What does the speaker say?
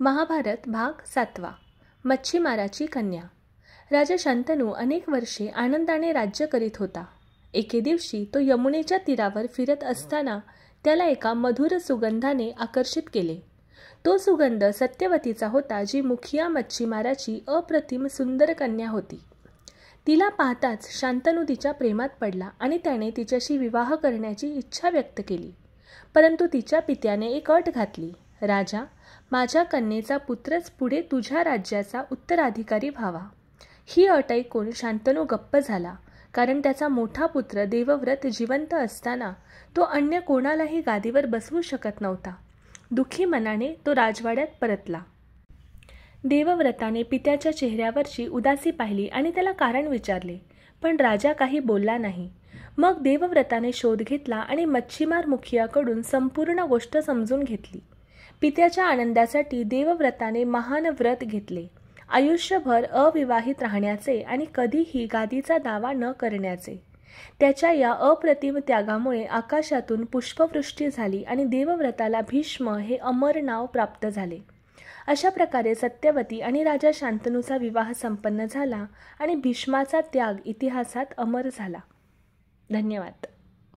महाभारत भाग 7. मच्छीमाराची कन्या. राजा शंतनू अनेक वर्षे आनंदाने राज्य करीत होता. एके दिवशी तो यमुनेच्या तीरावर फिरत असताना त्याला एका मधुर सुगंधाने आकर्षित केले. तो सुगंध सत्यवतीचा होता, जी मुखिया मच्छीमाराची अप्रतिम सुंदर कन्या होती. तिला पाहताच शांतनू तिच्या प्रेमात पडला आणि त्याने तिच्याशी विवाह करण्याची इच्छा व्यक्त केली. परंतु तिच्या पित्याने एक अट घातली. राजा, माझ्या कन्येचा पुत्रच पुढे तुझ्या राज्याचा उत्तराधिकारी व्हावा. ही अट ऐकून शांतनू गप्प झाला, कारण त्याचा मोठा पुत्र देवव्रत जिवंत असताना तो अन्य कोणालाही गादीवर बसवू शकत नव्हता. दुःखी मनाने तो राजवाड्यात परतला. देवव्रताने पित्याच्या चेहऱ्यावरची उदासी पाहिली आणि त्याला कारण विचारले, पण राजा काही बोलला नाही. मग देवव्रताने शोध घेतला आणि मच्छीमार मुखियाकडून संपूर्ण गोष्ट समजून घेतली. पित्याच्या आनंदासाठी देवव्रताने महान व्रत घेतले. आयुष्यभर अविवाहित राहण्याचे आणि कधीही गादीचा दावा न करण्याचे. त्याच्या या अप्रतिम त्यागामुळे आकाशातून पुष्पवृष्टी झाली आणि देवव्रताला भीष्म हे अमर नाव प्राप्त झाले. अशा प्रकारे सत्यवती आणि राजा शांतनूचा विवाह संपन्न झाला आणि भीष्माचा त्याग इतिहासात अमर झाला. धन्यवाद.